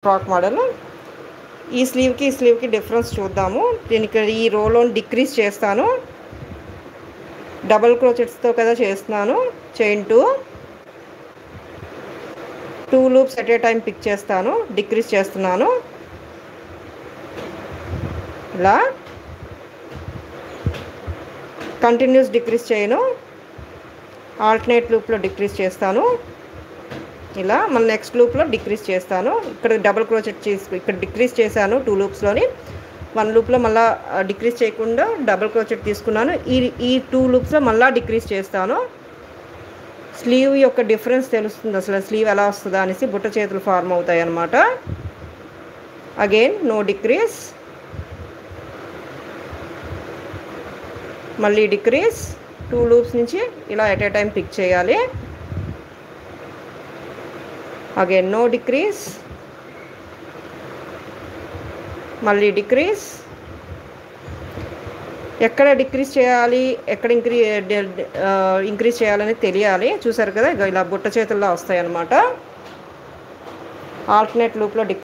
Frock model. ఈ స్లీవ్కి difference చూద్దాము. దీనికి ఈ రోలో డిక్రీజ్ చేస్తాను. డబుల్ క్రోచెట్స్తో కదా చేస్తున్నాను. Chain 2 loops at a time pick చేస్తాను. డిక్రీజ్ చేస్తున్నాను. ఇలా కంటిన్యూస్ డిక్రీజ్ చేయను. ఆల్టర్నేట్ లూప్లో డిక్రీజ్ చేస్తాను. ఇలా మళ్ళీ నెక్స్ట్ లూప్లో డిక్రీజ్ చేస్తాను. ఇక్కడ డబుల్ క్రోచెట్ చేసి ఇక్కడ డిక్రీజ్ చేశాను 2 లూప్స్లోని. 1 లూప్లో మళ్ళీ డిక్రీజ్ చేయకుండా డబుల్ క్రోచెట్ తీసుకున్నాను. ఈ 2 లూప్స్లో మళ్ళీ డిక్రీజ్ చేస్తాను. స్లీవ్ యొక్క డిఫరెన్స్ తెలుస్తుంది, అసలు స్లీవ్ ఎలా వస్తుందా అనేసి. బుట్ట చేతులు ఫార్మ్ అవుతాయి అన్నమాట. అగైన్ నో డిక్రీజ్, మళ్ళీ డిక్రీజ్. 2 లూప్స్ నుంచి ఇలా ఎట్ ఏ టైం పిక్ చేయాలి. అగైన్ నో డిక్రీజ్, మళ్ళీ డిక్రీజ్. ఎక్కడ డిక్రీజ్ చేయాలి, ఎక్కడ ఇంక్రీజ్ చేయాలని తెలియాలి. చూసారు కదా, ఇలా బుట్ట చేతుల్లో వస్తాయి అన్నమాట. ఆల్టర్నేట్ లూప్లో